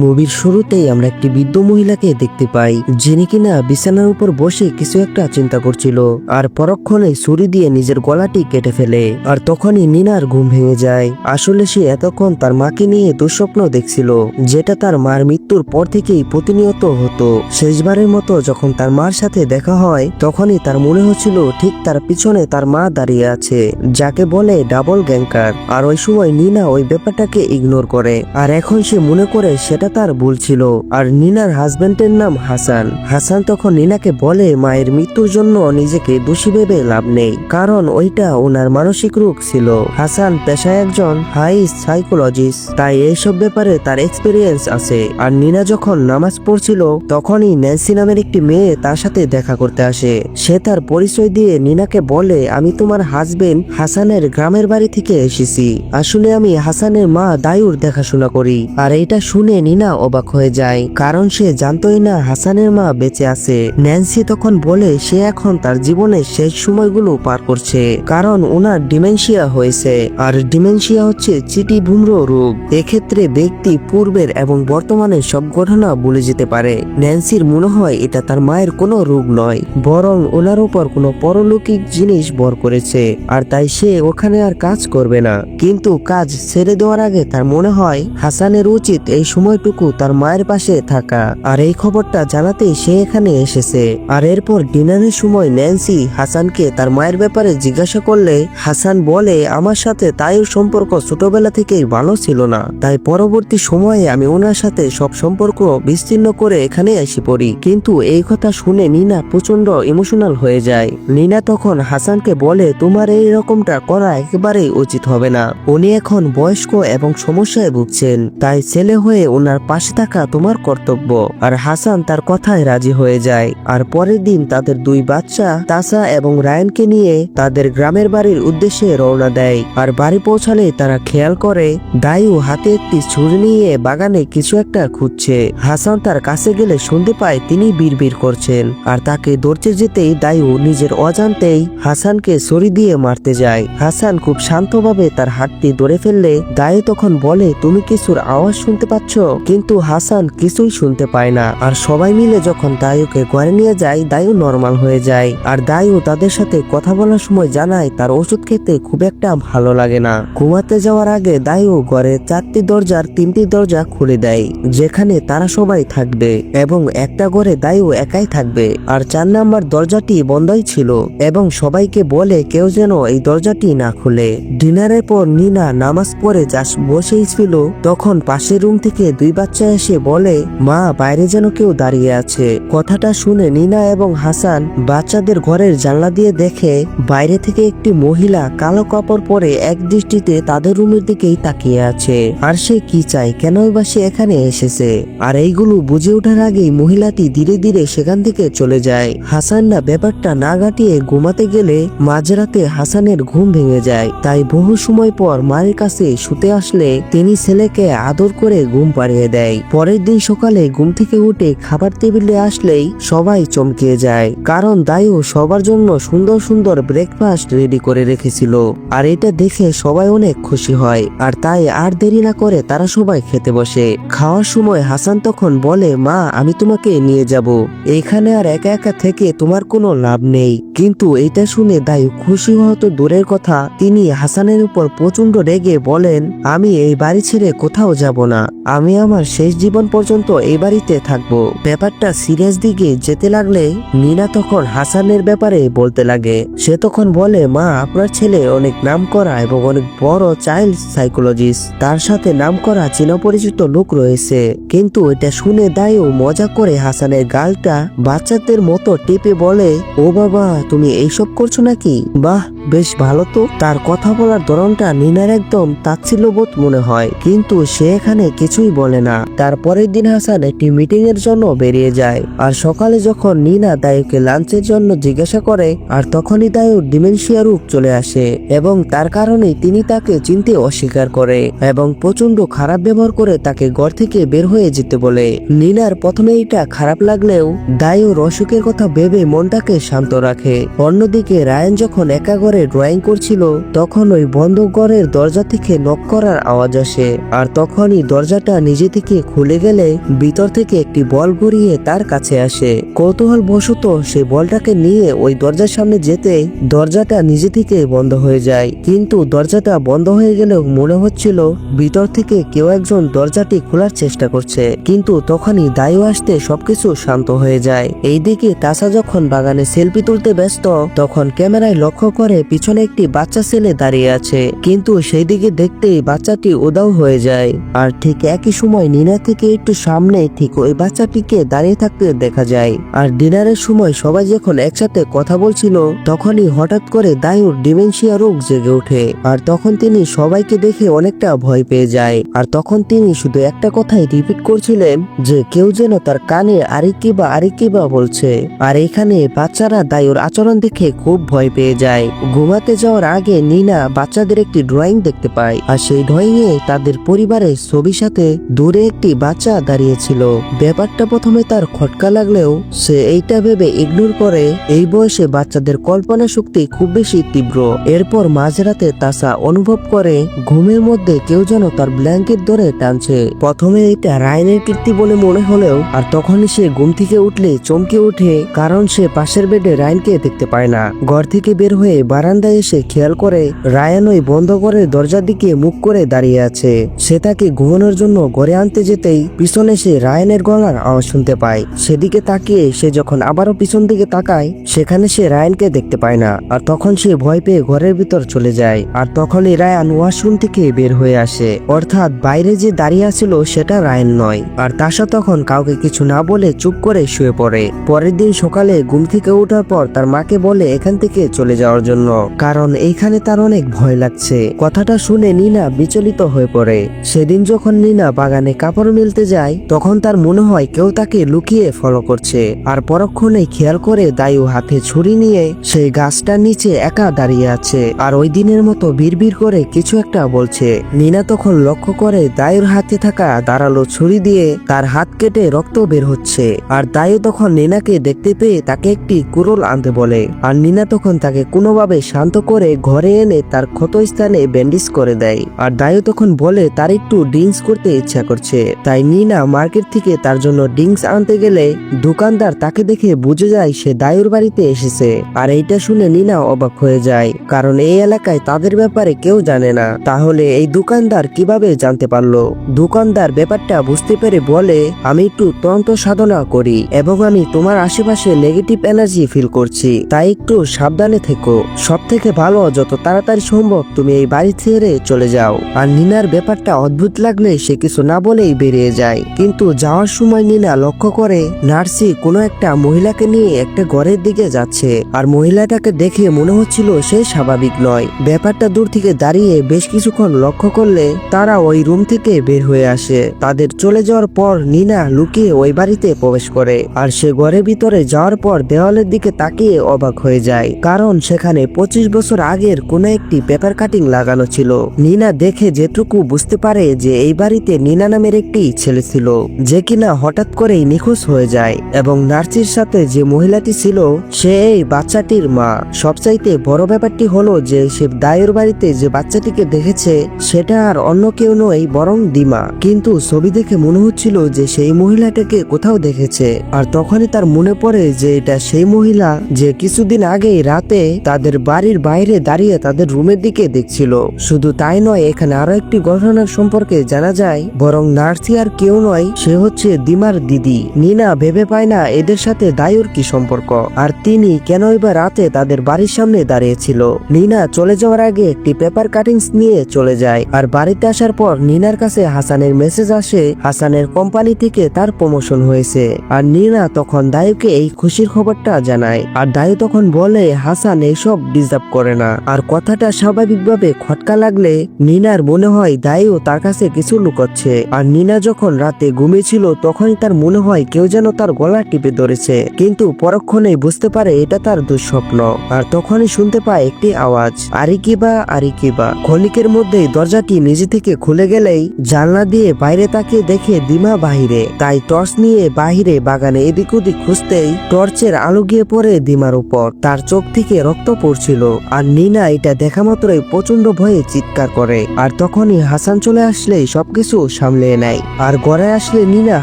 মুভির শুরুতেই আমরা একটি বৃদ্ধ মহিলাকে দেখতে পাই, যিনি কিনা বিছানার উপর বসে কিছু একটা চিন্তা করছিল, আর পরক্ষণে ছুরি দিয়ে নিজের গলাটি কেটে ফেলে। আর তখনই নিনার ঘুম ভেঙে যায়। আসলে সে এতক্ষণ তার মাকে নিয়ে দুঃস্বপ্ন দেখছিল, যেটা তার মার মৃত্যুর পর থেকেই প্রতিনিয়ত হতো। শেষবারের মতো যখন তার মার সাথে দেখা হয়, তখনই তার মনে হচ্ছিল ঠিক তার পিছনে তার মা দাঁড়িয়ে আছে, যাকে বলে ডাবল গ্যাংকার। আর ওই সময় নিনা ওই ব্যাপারটাকে ইগনোর করে, আর এখন সে মনে করে সেটা তার ভুল ছিল। আর নিনার হাজবেন্ডের নাম হাসান। হাসান তখন নিনাকে বলে মায়ের মৃত্যুর জন্য নিজেকে দোষী ভেবে লাভ নেই, কারণ ওইটা ওনার মানসিক রোগ ছিল। হাসান পেশায় একজন হাই সাইকোলজিস্ট, তাই এইসব ব্যাপারে তার এক্সপিরিয়েন্স আছে। আর নিনা যখন নামাজ পড়ছিল, তখনই ন্যান্সি নামের একটি মেয়ে তার সাথে দেখা করতে আসে। সে তার পরিচয় দিয়ে নিনাকে বলে, আমি তোমার হাজবেন্ড হাসানের গ্রামের বাড়ি থেকে এসেছি। আসলে আমি হাসানের মা দায়ুর দেখাশোনা করি। আর এইটা শুনে নিনা অবাক হয়ে যায়, কারণ সে জানতোই না হাসানের মা বেঁচে আছে। ন্যান্সি তখন বলে সে এখন তার জীবনের শেষ সময়গুলো পার করছে, কারণ ওনার ডিমেনশিয়া হয়েছে। আর ডিমেনশিয়া হচ্ছে চিটি ভ্রূণ রোগ। এক্ষেত্রে ব্যক্তি পূর্বের এবং বর্তমানের সব ঘটনা ভুলে যেতে পারে। ন্যান্সির মনে হয় এটা তার মায়ের কোনো রোগ নয়, বরং ওনার উপর কোনো পরলৌকিক জিনিস ভর করেছে, আর তাই সে ওখানে আর কাজ করবে না। কিন্তু কাজ ছেড়ে দেওয়ার আগে তার মনে হয় হাসানের উচিত এই সময়টুকু তার মায়ের পাশে থাকা। আর এই খবরটা জানাতেই সে এখানে এসেছে। আর এরপর ডিনারের সময় ন্যান্সি হাসানকে তার মায়ের ব্যাপারে জিজ্ঞাসা করলে হাসান বলে, আমার সাথে তাইর সম্পর্ক ছোটবেলা থেকেই ভালো ছিল না, তাই পরবর্তী সময়ে আমি ওনার সাথে সব সম্পর্ক বিচ্ছিন্ন করে এখানে এসে পড়ি। কিন্তু এই কথা শুনে নিনা প্রচন্ড ইমোশনাল হয়ে যায়। নিনা তখন হাসানকে বলে, তোমার এই রকমটা করা একেবারেই উচিত হবে না। উনি এখন বয়স্ক এবং সমস্যায় ভুগছেন, তাই ছেলে হয়ে ওনার পাশে থাকা তোমার কর্তব্য। আর হাসান তার কথায় রাজি হয়ে যায়। আর পরের দিন তাদের দুই বাচ্চা তাসা এবং রায়ানকে নিয়ে তাদের গ্রামের বাড়ির উদ্দেশ্যে রওনা দেয়। আর বাড়ি পৌঁছালে তারা খেয়াল করে দায়ু হাতে একটি ছুরি নিয়ে বাগানে কিছু একটা খুঁজছে। হাসান তার কাছে গেলে শুনতে পায় তিনি বিড়বিড় করছেন, আর তাকে ধরতে যেতেই দায়ু নিজের অজান্তেই হাসানকে ছুরি দিয়ে মারতে যায়। হাসান খুব শান্তভাবে তার হাতটি ধরে ফেললে দায়ু তখন বলে, তুমি কিছুর আওয়াজ শুনতে পাচ্ছ? কিন্তু হাসান কিছুই শুনতে পায় না। আর সবাই মিলে যখন দায়ুকে ঘরে নিয়ে যায়, দায়ু নরমাল হয়ে যায়। আর দায়ু তাদের সাথে কথা বলার সময় জানায় তার ওষুধ খেতে খুব একটা ভালো লাগে না। ঘুমাতে যাওয়ার আগে দায়ু ঘরের 4টি দরজার 3টি দরজা খুলে দেয়, যেখানে তারা সবাই থাকবে, এবং একটা ঘরে দায়ু একাই থাকবে। আর 4 নাম্বার দরজাটি বন্ধই ছিল, এবং সবাইকে বলে কেউ যেন এই দরজাটি না খুলে। ডিনারের পর নিনা নামাজ পড়ে জাস্ট বসেই ছিল, তখন পাশের রুম থেকে দুই বাচ্চা এসে বলে, মা বাইরে যেন কেউ দাঁড়িয়ে আছে। কথাটা শুনে নিনা এবং হাসান বাচ্চাদের ঘরের জানলা দিয়ে দেখে বাইরে থেকে একটি মহিলা কালো কাপড় পরে এক দৃষ্টিতে তাদের রুমের দিকেই তাকিয়ে আছে। আর সে কি চায়, কেনই বা সে এখানে এসেছে? আর এইগুলো বুঝে ওঠার আগেই মহিলাটি ধীরে ধীরে সেখান থেকে চলে যায়। হাসান না ব্যাপারটা না গাটিয়ে ঘুমাতে গেলে মাঝরাতে হাসানের ঘুম ভেঙে যায়। তাই বহু সময় পর মায়ের কাছে শুতে আসলে তিনি ছেলেকে আদর করে ঘুম পাড়িয়ে দেয়। পরের দিন সকালে ঘুম থেকে উঠে খাবার টেবিলে আসলেই সবাই চমকে যায়, কারণ দায়ু সবার জন্য সুন্দর সুন্দর ব্রেকফাস্ট রেডি করে রেখেছিল। আর এটা দেখে সবাই অনেক খুশি হয়। আর তাই আর দেরি না করে তারা সবাই খেতে বসে। খাওয়ার সময় হাসান তখন বলে, মা আমি তোমাকে নিয়ে যাব, এইখানে আর একা একা থেকে তোমার কোনো লাভ নেই। কিন্তু এটা শুনে দায়ু খুশি হওয়া তো দূরের কথা, তিনি হাসানের উপর প্রচন্ড রেগে বলেন, আমি এই বাড়ি ছেড়ে কোথাও যাব না, আমি আমার শেষ জীবন পর্যন্ত এই বাড়িতে থাকবো। ব্যাপারটা সিরিয়াস দিকে যেতে লাগলে নিনা তখন হাসানের ব্যাপারে বলতে লাগে। সে তখন বলে, মা আপনার ছেলে অনেক নাম করা এবং অনেক বড় চাইল্ড সাইকোলজিস্ট, তার সাথে নাম করা চেনা পরিচিত লোক রয়েছে। কিন্তু এটা শুনে দায়ু মজা করে হাসানের গালটা বাচ্চাদের মতো টিপে বলে, ও বাবা তুমি এইসব করছো নাকি? বাহ বেশ ভালো তো। তার কথা বলার ধরনটা নিনার একদম তাচ্ছিল্যবোধ মনে হয়, কিন্তু সে এখানে কিছুই বলে বলে না। তারপরের দিন হাসান একটি মিটিং এর জন্য বেরিয়ে যায়। আর সকালে যখন নিনা দায়ুকে লাঞ্চের জন্য জিজ্ঞাসা করে, আর তখনই দায়ুর ডিমেনশিয়া রূপ চলে আসে এবং তার কারণে তিনি তাকে চিনতে অস্বীকার করে এবং প্রচন্ড খারাপ ব্যবহার করে তাকে ঘর থেকে বের হয়ে যেতে বলে। নিনার প্রথমে এটা খারাপ লাগলেও দায়ুর অসুখের কথা ভেবে মনটাকে শান্ত রাখে। অন্যদিকে রায়ান যখন একা ঘরে ড্রয়িং করছিল তখন ওই বন্ধ ঘরের দরজা থেকে নক করার আওয়াজ আসে। আর তখনই দরজাটা নিজে থেকে খুলে গেলে ভিতর থেকে একটি বল ঘুরিয়ে তার কাছে আসে। কৌতূহল বশত সে বলটাকে নিয়ে ওই দরজার সামনে যেতে দরজাটা নিজে থেকে বন্ধ হয়ে যায়। কিন্তু দরজাটা বন্ধ হয়ে গেলেও মনে হচ্ছিল ভিতর থেকে কেউ একজন দরজাটি খোলার চেষ্টা করছে। কিন্তু তখনই দায়ু আসতে সবকিছু শান্ত হয়ে যায়। এইদিকে তাসা যখন বাগানে সেলফি তুলতে ব্যস্ত তখন ক্যামেরায় লক্ষ্য করে পিছনে একটি বাচ্চা ছেলে দাঁড়িয়ে আছে, কিন্তু সেই দিকে দেখতেই বাচ্চাটি উধাও হয়ে যায়। আর ঠিক একই সময় নিনা থেকে একটু সামনে ঠিক ওই বাচ্চাটিকে দাঁড়িয়ে থাকতে দেখা যায়। আর ডিনারের সময় সবাই যখন একসাথে কথা বলছিল তখনই হঠাৎ করে দায়ুর ডিমেনশিয়া রোগ জেগে ওঠে। আর তখন তিনি সবাইকে দেখে অনেকটা ভয় পেয়ে যায়। আর তখন তিনি শুধু একটা কথাই রিপিট করছিলেন যে কেউ যেন তার কানে আরিকিবা বলছে। আর এখানে বাচ্চারা দায়ুর আচরণ দেখে খুব ভয় পেয়ে যায়। ঘুমাতে যাওয়ার আগে নিনা বাচ্চাদের একটি ড্রয়িং দেখতে পায়। আর সেই ড্রয়িং এ তাদের পরিবারের ছবির সাথে দূরে একটি বাচ্চা দাঁড়িয়েছিল। ব্যাপারটা প্রথমে তার খটকা লাগলেও সে এইটা ভেবে ইগনোর করে। এই বয়সে বাচ্চাদের কল্পনা শক্তি খুব বেশি তীব্র। এরপর মাঝরাতে তাসা অনুভব করে ঘুমের মধ্যে কেউ যেন তার ব্ল্যাঙ্কেট ধরে টানছে। প্রথমে এটা রায়ানের কীর্তি বলে মনে হলেও আর তখনই সে ঘুম থেকে উঠলে চমকে ওঠে, কারণ সে পাশের বেডে রায়ানকে দেখতে পায় না। ঘর থেকে বের হয়ে বারান্দায় এসে খেয়াল করে রায়ান ওই বন্ধ ঘরের দরজার দিকে মুখ করে দাঁড়িয়ে আছে। সে তাকে ঘুমানোর জন্য ঘরে আনতে যেতেই পিছনে সে রায়ানের গলার আওয়াজ শুনতে পায়। সেদিকে তাকিয়ে সে যখন আবারও পিছন দিকে তাকায় সেখানে সে রায়ানকে দেখতে পায় না। আর তখন সে ভয় পেয়ে ঘরের ভিতর চলে যায়। আর তখনই রায়ান ওয়াশরুম থেকে বের হয়ে আসে, অর্থাৎ বাইরে যে দাঁড়িয়ে আছিল সেটা রায়ান নয়। আর তাসা তখন কাউকে কিছু না বলে চুপ করে শুয়ে পড়ে। পরের দিন সকালে ঘুম থেকে ওঠার পর তার মাকে বলে এখান থেকে চলে যাওয়ার জন্য, কারণ এইখানে তার অনেক ভয় লাগছে। কথাটা শুনে নিনা বিচলিত হয়ে পড়ে। সেদিন যখন নিনা বাগানে কাপড় মেলতে যায় তখন তার মনে হয় কেউ তাকে লুকিয়ে ফলো করছে। আর পরক্ষণেই খেয়াল করে দায়ু হাতে ছুরি নিয়ে সেই গাছটার নিচে একা দাঁড়িয়ে আছে আর ওই দিনের মতো বিড়বিড় করে কিছু একটা বলছে। নিনা তখন লক্ষ্য করে দায়ুর হাতে থাকা ধারালো ছুরি দিয়ে তার হাত কেটে রক্ত বের হচ্ছে। আর দায়ু তখন নিনাকে দেখতে পেয়ে তাকে একটি কুড়োল আনতে বলে। আর নিনা তখন তাকে কোনোভাবে শান্ত করে ঘরে এনে তার ক্ষত স্থানে ব্যান্ডেজ করে দেয়। আর দায়ু তখন বলে তার একটু ড্রিঙ্কস করতে ইচ্ছা করছে। তাই নিনা মার্কেট থেকে তার জন্য ড্রিঙ্কস আনতে গেলে দোকানদার তাকে দেখে বুঝে যায় সে দায়ুর বাড়িতে এসেছে। আর এইটা শুনে নিনা অবাক হয়ে যায়, কারণ এই এলাকায় তাদের ব্যাপারে কেউ জানে না। তাহলে এই দোকানদার কিভাবে জানতে পারলো? দোকানদার ব্যাপারটা বুঝতে পেরে বলে আমি একটু তন্ত্র সাধনা করি এবং আমি তোমার আশেপাশে নেগেটিভ এনার্জি ফিল করছি, তাই একটু সাবধানে থেকো। সব থেকে ভালো যত তাড়াতাড়ি সম্ভব তুমি এই বাড়ি ছেড়ে চলে যাও। আর নিনার ব্যাপারটা অদ্ভুত লাগলে সে কিছু না বলেই বেরিয়ে যায়। কিন্তু যাওয়ার সময় নিনা লক্ষ্য করে নার্সি কোনো একটা মহিলাকে নিয়ে একটা ঘরের দিকে যাচ্ছে। আর মহিলাটাকে দেখে মনে হচ্ছিল সে স্বাভাবিক নয়। ব্যাপারটা দূর থেকে দাঁড়িয়ে বেশ কিছুক্ষণ লক্ষ্য করলে তারা ওই রুম থেকে বের হয়ে আসে। তাদের চলে যাওয়ার পর নিনা লুকিয়ে ওই বাড়িতে প্রবেশ করে। আর সে ঘরের ভিতরে যাওয়ার পর দেওয়ালের দিকে তাকিয়ে অবাক হয়ে যায়, কারণ সেখানে 25 বছর আগের কোনো একটি পেপার কাটিং লাগানো ছিল। নিনা দেখে যেটুকু বুঝতে পারে যে এই বাড়িতে নিনা নামের একটি ছেলে ছিল যে কিনা হঠাৎ করেই নিখোঁজ হয়ে যায় এবং নার্সির সাথে যে মহিলাটি ছিল সে এই বাচ্চাটির মা। সবচাইতে বড় ব্যাপারটি হলো যে সে দায়ুর বাড়িতে যে বাচ্চাটিকে দেখেছে সেটা আর অন্য কেউ নয় বরং দিমা। কিন্তু ছবি দেখে মনে হচ্ছিল যে সেই মহিলাটাকে কোথাও দেখেছে। আর তখনই তার মনে পড়ে যে এটা সেই মহিলা যে কিছুদিন আগেই রাতে তাদের বাড়ির বাইরে দাঁড়িয়ে তাদের রুমের দিকে দেখছিল। শুধু তাই নয়, এখানে আরো একটি ঘটনার সম্পর্কে জানা যায়, বরং নার্সি আর কেউ নয়, সে হচ্ছে দিমার দিদি। নিনা ভেবে পায় না এদের সাথে দায়ুর কি সম্পর্ক আর তিনি কেন এবার রাতে তাদের বাড়ির সামনে দাঁড়িয়েছিল। নিনা চলে যাওয়ার আগে একটি পেপার কাটিংস নিয়ে চলে যায়। আর বাড়িতে আসার পর নিনার কাছে হাসানের মেসেজ আসে হাসানের কোম্পানি থেকে তার প্রমোশন হয়েছে। আর নিনা তখন দায়ুকে এই খুশির খবরটা জানায়। আর দায়ু তখন বলে হাসান এইসব ডিজার্ভ করে না। আর কথাটা স্বাভাবিকভাবে খটকা লাগলে নিনার মনে হয় দায়ু তার কাছে কিছু লুকোচ্ছে। আর নিনা যখন রাতে ঘুমিয়েছিল তখনই তার মনে হয় কেউ যেন তার গলা টিপে ধরেছে, কিন্তু পরক্ষণেই বুঝতে পারে এটা তার দুঃস্বপ্ন। আর তখনই শুনতে পায় একটি আওয়াজ, আরিকিবা আরিকিবা। ক্ষণিকের মধ্যেই দরজাটি নিজে থেকে খুলে গেলেই জানলা দিয়ে বাইরে তাকিয়ে দেখে দিমা বাহিরে। তাই টর্চ নিয়ে বাহিরে বাগানে এদিক ওদিক খুঁজতেই টর্চের আলো গিয়ে পড়ে দিমার উপর। তার চোখ থেকে রক্ত পড়ছিল। আর নিনা এটা দেখা মাত্রই প্রচন্ড ভয়ে চিৎকার করে। আর তখনই হাসান চলে আসলেই সবকিছু সামলে নেয়। আর ঘরে আসলে নিনা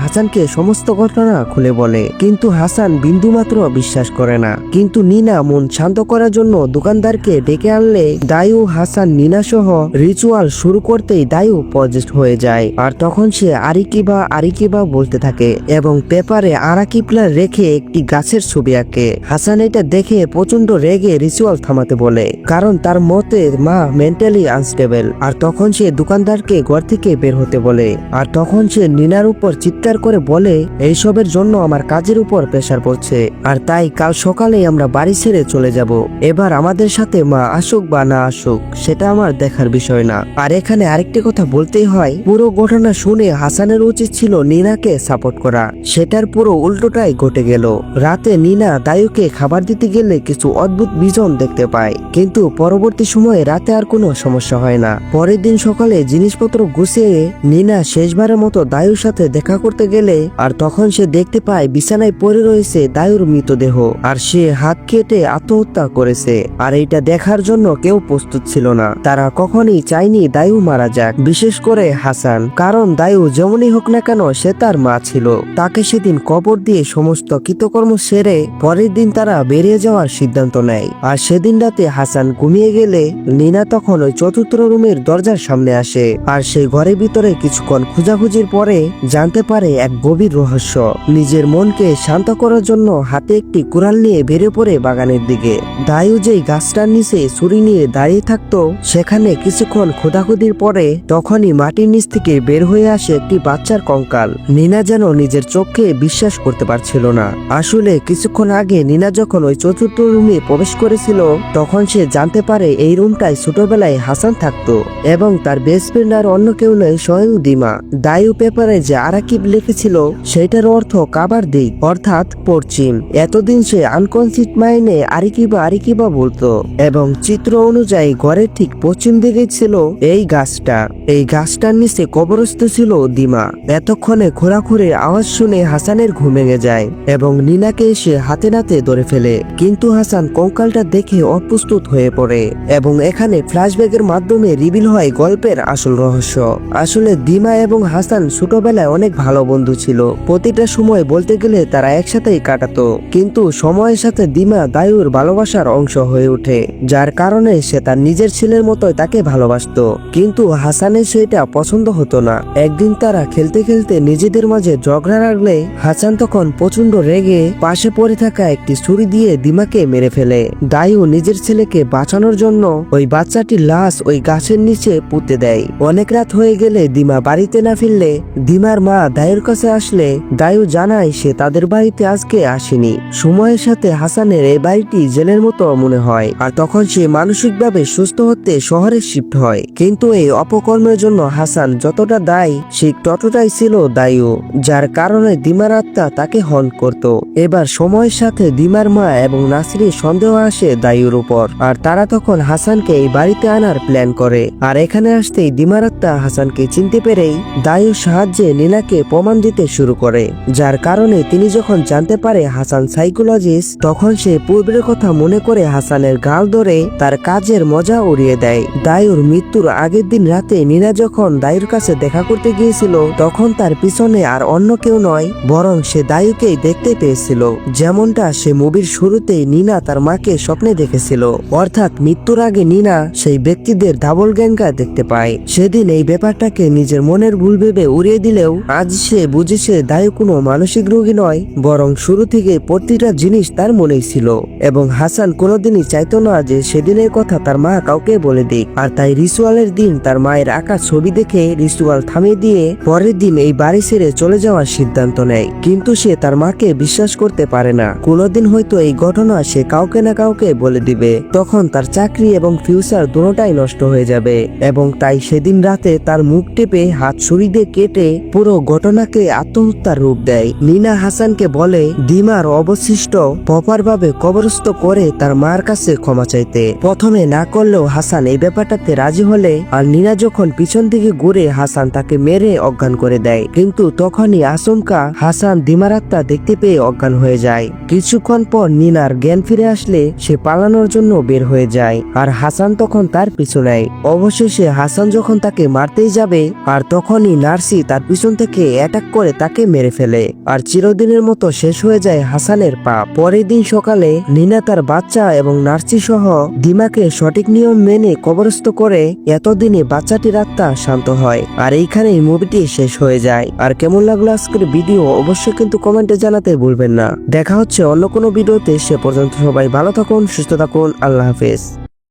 হাসানকে সমস্ত ঘটনা খুলে বলে, কিন্তু হাসান বিন্দুমাত্র বিশ্বাস করে না। কিন্তু নিনা মন শান্ত করার জন্য দোকানদারকে ডেকে আনলে দায়ু হাসান নিনা সহ রিচুয়াল শুরু করতেই দায়ু পজেস্ট হয়ে যায়। আর তখন সে আরিকিবা আরিকিবা বলতে থাকে এবং পেপারে আরাকিপ্লার রেখে একটি গাছের ছবি আঁকে। হাসান এটা দেখে প্রচন্ড রেগে রিচুয়াল থামাতে বলে, কারণ তার মতে মা মেন্টালি আনস্টেবল। আর তখন সে দোকানদারকে ঘর থেকে বের হতে বলে। আর তখন সে নিনার উপর চিৎকার করে বলে, এইসবের জন্য আমার কাজের উপর প্রেসার পড়ছে, আর তাই কাল সকালে আমরা বাড়ি ছেড়ে চলে যাব। এবার আমাদের সাথে মা আসুক বা না আসুক সেটা আমার দেখার বিষয় না। আর এখানে আরেকটি কথা বলতেই হয়, পুরো ঘটনা শুনে হাসানের উচিত ছিল নিনাকে সাপোর্ট করা, সেটার পুরো উল্টোটাই ঘটে গেল। রাতে নিনা দায়ুকে খাবার দিতে গেলে কিছু অদ্ভুত বিজন দেখতে পায়, কিন্তু পরবর্তী সময়ে রাতে আর কোনো সমস্যা হয় না। পরের দিন সকালে জিনিসপত্র গুছিয়ে নিনা শেষবারের মতো দায়ুর সাথে দেখা করতে গেলে আর তখন সে দেখতে পায় বিছানায় পড়ে রয়েছে দায়ুর মৃতদেহ, আর সে হাত কেটে আত্মহত্যা করেছে। আর এটা দেখার জন্য কেউ প্রস্তুত ছিল না। তারা কখনই চায়নি দায়ু মারা যাক, বিশেষ করে হাসান, কারণ দায়ু যেমনই হোক না কেন সে তার মা ছিল। তাকে সেদিন কবর দিয়ে সমস্ত কৃতকর্ম সেরে পরের দিন তারা বেরিয়ে যাওয়ার সিদ্ধান্ত নেয়। আর সেদিন রাতে হাসান ঘুমিয়ে গেলে নিনা তখন ওই চতুর্থ রুমের দরজার সামনে আসে। আর সেই ঘরের ভিতরে কিছুক্ষণ খোঁজাখুঁজির পরে জানতে পারে এক গভীর রহস্য। নিজের মনকে শান্ত করার জন্য হাতে একটি কুড়াল নিয়ে বেরিয়ে পড়ে বাগানের দিকে। দায়ু যেই গাছটার নিচে ছুরি নিয়ে দাঁড়িয়ে থাকতো সেখানে কিছুক্ষণ খোঁজাখুঁজির পরে তখনই মাটির নিচ থেকে বের হয়ে আসে একটি বাচ্চার কঙ্কাল। নিনা যেন নিজের চোখে বিশ্বাস করতে পারছিল না। আসলে কিছুক্ষণ আগে নিনা যখন ওই চতুর্থ রুমে প্রবেশ করেছিল তখন সে জানতে পারে এই রুমটায় ছোটবেলায় হাসান থাকতো এবং তার বেস্ট ফ্রেন্ড আর অন্য কেউ নয় স্বয়ং দিমা। দায়ু পেপারে যে আরাকিব লিখেছিল সেটার অর্থ কাবার দিক, অর্থাৎ পশ্চিম। এতদিন সে আনকনসিয়াস মাইন্ডে আরিকিবা আরিকিবা বলতো এবং চিত্র অনুযায়ী ঘরের ঠিক পশ্চিম দিকে ছিল এই গাছটা। এই গাছটার নিচে কবরস্থ ছিল দিমা। এতক্ষণে খোঁড়াখুড়ির আওয়াজ শুনে হাসানের ঘুম ভেঙে যায় এবং নিনাকে এসে হাতে নাতে ধরে ফেলে, কিন্তু হাসান কঙ্কালটা দেখে অপ্রস্তুত হয়ে পড়ে এবং এখানে ফ্ল্যাশব্যাকের মাধ্যমে রিভিল হয় গল্পের আসল রহস্য। আসলে দিমা এবং হাসান ছোটবেলায় অনেক ভালো বন্ধু ছিল। প্রতিটা সময় বলতে গেলে তারা একসাথেই কাটাতো, কিন্তু সময়ের সাথে দিমা দায়ুর ভালোবাসার অংশ হয়ে ওঠে, যার কারণে সে তার নিজের ছেলের মতোই তাকে ভালোবাসতো। কিন্তু হাসানের সেটা পছন্দ হতো না। একদিন তারা খেলতে খেলতে নিজেদের মাঝে ঝগড়া লাগলে হাসান তখন প্রচন্ড রেগে পাশে পড়ে থাকা একটি ছুরি দিয়ে দিমাকে মেরে ফেলে। দায়ু নিজের ছেলেকে বাঁচানোর জন্য ওই বাচ্চাটির লাশ ওই গাছের নিচে পুঁতে দেয়। অনেক রাত হয়ে গেলে দিমা বাড়িতে না ফিরলে দিমার মা দায়ুর কাছে আসলে দায়ু জানায় সে তাদের বাড়িতে আজকে আসেনি। সময়ের সাথে হাসানের এই বাড়িটি জেলের মতো মনে হয়। আর তখন সে মানসিকভাবে সুস্থ হতে শহরে শিফট হয়। কিন্তু এই অপকর্মের জন্য হাসান যতটা দায়ী ঠিক ততটাই ছিল দায়ু, যার কারণে দিমার আত্মা তাকে হন্ট করত। এবার সময়ের সাথে দিমার মা এবং নাসিরের সন্দেহ আসে দায়ুর উপর, আর তারা তখন হাসানকে এই বাড়িতে আনার প্ল্যান করে। আর এখানে আসতেই দিমার আত্মা হাসানকে চিনতে পেরেই দায়ুর সাহায্যে নীনাকে প্রমাণ দিতে শুরু করে, যার কারণে তিনি যখন জানতে পারে হাসান সাইকোলজিস্ট তখন সে পূর্বের কথা মনে করে হাসানের গাল ধরে তার কাজের মজা উড়িয়ে দেয়। দায়ুর মৃত্যুর আগের দিন রাতে নীনা যখন দায়ুর কাছে দেখা করতে গিয়েছিল তখন তার পিছনে আর অন্য কেউ নয় বরং সে দায়ুকেই দেখতে পেয়েছিল, যেমনটা সে মুভির শুরুতেই নীনা তার মাকে স্বপ্নে দেখেছিল। অর্থাৎ মৃত্যুর আগে নীনা সেই ব্যক্তিদের ডাবল গ্যাঙ্গার দেখতে পায়। সেদিন এই ব্যাপারটাকে নিজের মনের ভুল ভেবে উড়িয়ে দিলেও আজ সে বুঝেছে দায়ু কোনো মানসিক রোগী নয়, বরং শুরু থেকে প্রতিটা জিনিস তার মনেই ছিল এবং হাসান কোনোদিনই চাইতো না যে সেদিনের কথা তার মা কাউকে বলে দিক। আর তাই রিচুয়ালের দিন তার মায়ের আঁকা ছবি দেখে রিচুয়াল থামিয়ে দিয়ে পরের দিন এই বাড়ি ছেড়ে চলে যাওয়ার সিদ্ধান্ত নেয়। কিন্তু সে তার মাকে বিশ্বাস করতে পারে না, কোনোদিন হয়তো এই ঘটনা সে কাউকে না কাউকে বলে দিবে, তখন তার চাকরি এবং ফিউচার দুটোটাই নষ্ট হয়ে যাবে। এবং তাই সেদিন রাতে তার মুখ টেপে হাত ছুরি দিয়ে কেটে পুরো ঘটনাকে আত্মহত্যার রূপ দেয়। নিনা হাসানকে বলে দিমার অবশিষ্ট প্রপারভাবে কবরস্থ করে তার মার কাছে ক্ষমা চাইতে। প্রথমে না করলেও হাসান এই ব্যাপারটাতে রাজি হলে আর নিনা যখন পিছন দিকে ঘুরে হাসান তাকে মেরে অজ্ঞান করে দেয়। কিন্তু তখনই আচমকা হাসান দিমার আত্মা দেখতে পেয়ে অজ্ঞান হয়ে যায়। কিছুক্ষণ পর নিনার জ্ঞান ফিরে আসলে সে পালানোর জন্য বের হয়ে যায় আর হাসান তখন তার পিছু নেয়। অবশেষে হাসান যখন তাকে মারতেই যাবে আর তখনই নার্সি তার পিছন থেকে অ্যাটাক করে তাকে মেরে ফেলে আর চিরদিনের মতো শেষ হয়ে যায় হাসানের পাপ। পরের দিন সকালে নিনা তার বাচ্চা এবং নার্সি সহ দিমাকে সঠিক নিয়ম মেনে কবরস্থ করে এতদিনে বাচ্চাটির আত্মা শান্ত হয়। আর এইখানেই মুভিটি শেষ হয়ে যায়। আর কেমন লাগলো আজকের ভিডিও অবশ্যই কিন্তু কমেন্টে জানাতে ভুলবেন না। দেখা হচ্ছে অন্য কোনো ভিডিওতে, সে পর্যন্ত সবাই ভালো থাকুন, সুস্থ থাকুন, আল্লাহ হাফেজ।